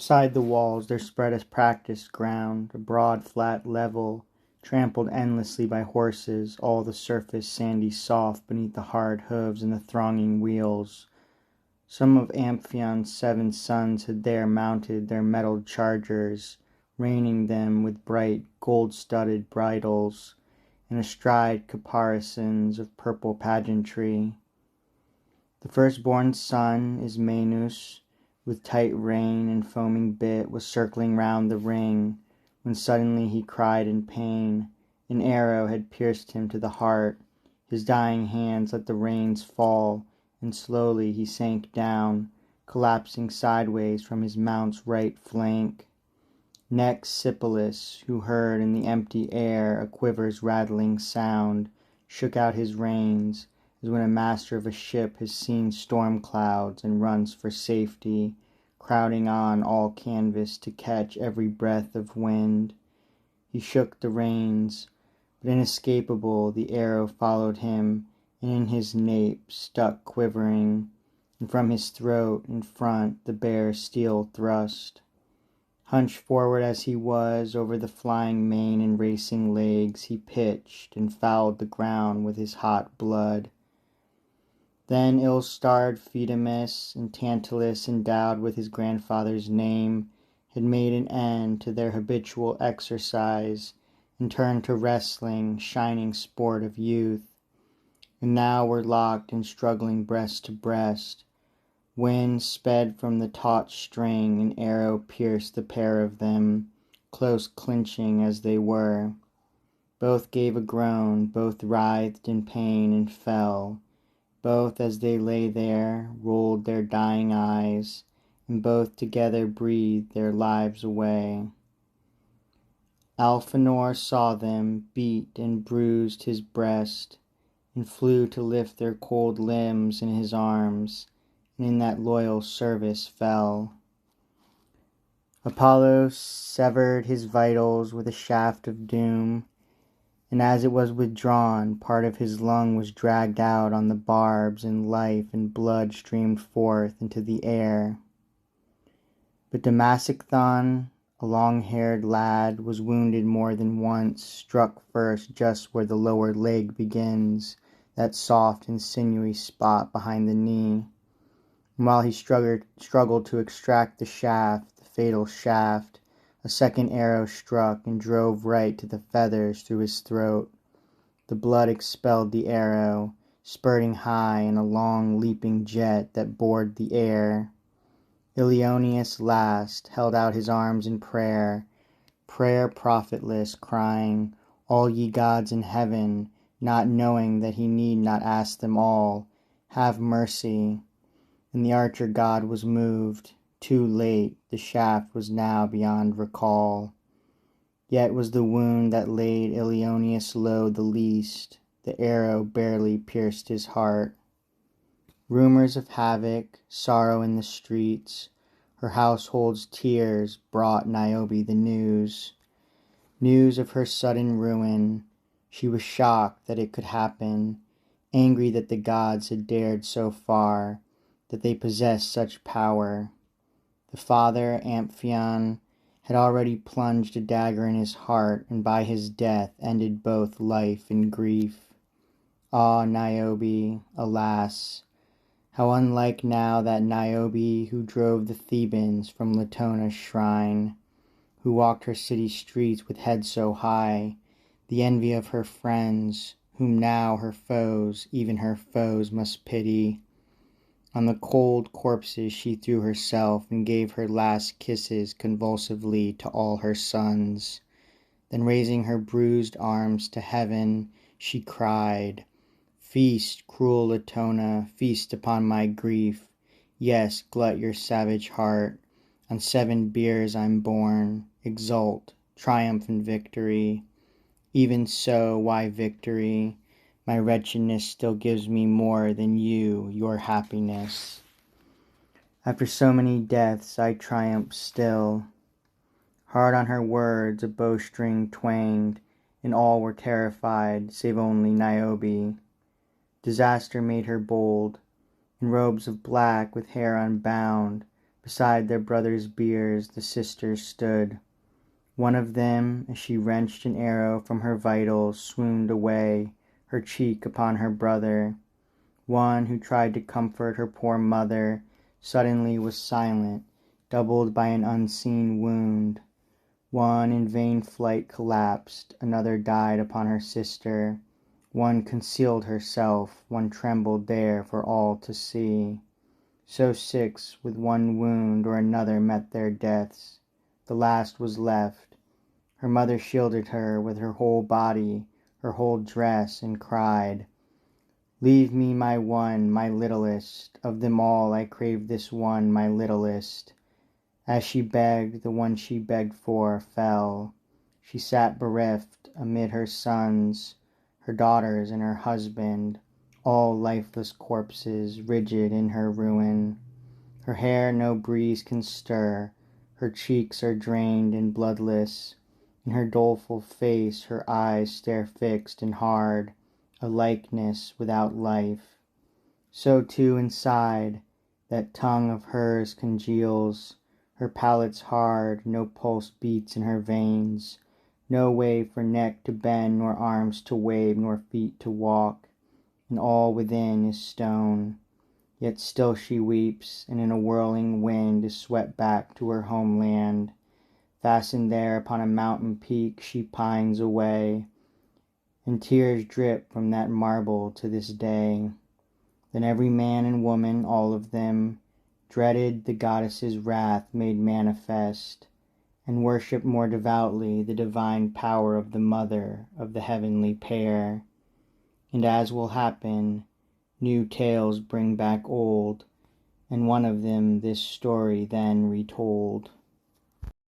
Beside the walls there spread a practice ground, a broad flat level, trampled endlessly by horses, all the surface sandy soft beneath the hard hooves and the thronging wheels. Some of Amphion's 7 sons had there mounted their mettled chargers, reining them with bright gold-studded bridles, and astride caparisons of purple pageantry. The firstborn son, Ismenus, with tight rein and foaming bit, was circling round the ring, when suddenly he cried in pain. An arrow had pierced him to the heart. His dying hands let the reins fall, and slowly he sank down, collapsing sideways from his mount's right flank. Next Sipylus, who heard in the empty air a quiver's rattling sound, shook out his reins, as when a master of a ship has seen storm clouds and runs for safety, crowding on all canvas to catch every breath of wind. He shook the reins, but inescapable the arrow followed him, and in his nape stuck quivering, and from his throat in front the bare steel thrust. Hunched forward as he was over the flying mane and racing legs, he pitched and fouled the ground with his hot blood. Then ill-starred Phaedimus and Tantalus, endowed with his grandfather's name, had made an end to their habitual exercise and turned to wrestling, shining sport of youth, and now were locked and struggling breast to breast. Wind sped from the taut string, an arrow pierced the pair of them, close clinching as they were. Both gave a groan, both writhed in pain and fell. Both as they lay there rolled their dying eyes, and both together breathed their lives away. Alphenor saw them, beat and bruised his breast, and flew to lift their cold limbs in his arms, and in that loyal service fell. Apollo severed his vitals with a shaft of doom, and as it was withdrawn, part of his lung was dragged out on the barbs, and life and blood streamed forth into the air. But Damasichthon, a long-haired lad, was wounded more than once, struck first just where the lower leg begins, that soft and sinewy spot behind the knee. And while he struggled to extract the fatal shaft, a second arrow struck and drove right to the feathers through his throat. The blood expelled the arrow, spurting high in a long leaping jet that bored the air. Ilioneus last held out his arms in prayer profitless, crying, "All ye gods in heaven," not knowing that he need not ask them all, "have mercy." And the archer god was moved. Too late, the shaft was now beyond recall. Yet was the wound that laid Ilioneus low the least. The arrow barely pierced his heart. Rumors of havoc, sorrow in the streets, her household's tears brought Niobe the news. News of her sudden ruin. She was shocked that it could happen, angry that the gods had dared so far, that they possessed such power. The father, Amphion, had already plunged a dagger in his heart, and by his death ended both life and grief. Ah, Niobe, alas! How unlike now that Niobe who drove the Thebans from Latona's shrine, who walked her city streets with head so high, the envy of her friends, whom now her foes, even her foes, must pity. On the cold corpses she threw herself, and gave her last kisses convulsively to all her sons. Then raising her bruised arms to heaven, she cried, "Feast, cruel Latona, feast upon my grief. Yes, glut your savage heart. On 7 biers I'm born. Exult, triumph in victory. Even so, why victory? My wretchedness still gives me more than your happiness. After so many deaths I triumph still." Hard on her words a bowstring twanged, and all were terrified, save only Niobe. Disaster made her bold. In robes of black, with hair unbound, Beside their brother's biers the sisters stood. One of them, as she wrenched an arrow from her vitals, swooned away, her cheek upon her brother. One who tried to comfort her poor mother suddenly was silent, doubled by an unseen wound. One in vain flight collapsed, another died upon her sister. One concealed herself, one trembled there for all to see. So six with one wound or another met their deaths. The last was left. Her mother shielded her with her whole body, her whole dress, and cried, "Leave me my one, my littlest. Of them all I crave this one, my littlest." As she begged, the one she begged for fell. She sat bereft amid her sons, her daughters, and her husband, all lifeless corpses, rigid in her ruin. Her hair no breeze can stir, her cheeks are drained and bloodless. In her doleful face her eyes stare fixed and hard, a likeness without life. So too inside, that tongue of hers congeals. Her palate's hard, no pulse beats in her veins, no way for neck to bend, nor arms to wave, nor feet to walk, and all within is stone. Yet still she weeps, and in a whirling wind is swept back to her homeland. Fastened there upon a mountain peak she pines away, and tears drip from that marble to this day. Then every man and woman, all of them, dreaded the goddess's wrath made manifest, and worshipped more devoutly the divine power of the mother of the heavenly pair. And as will happen, new tales bring back old, and one of them this story then retold.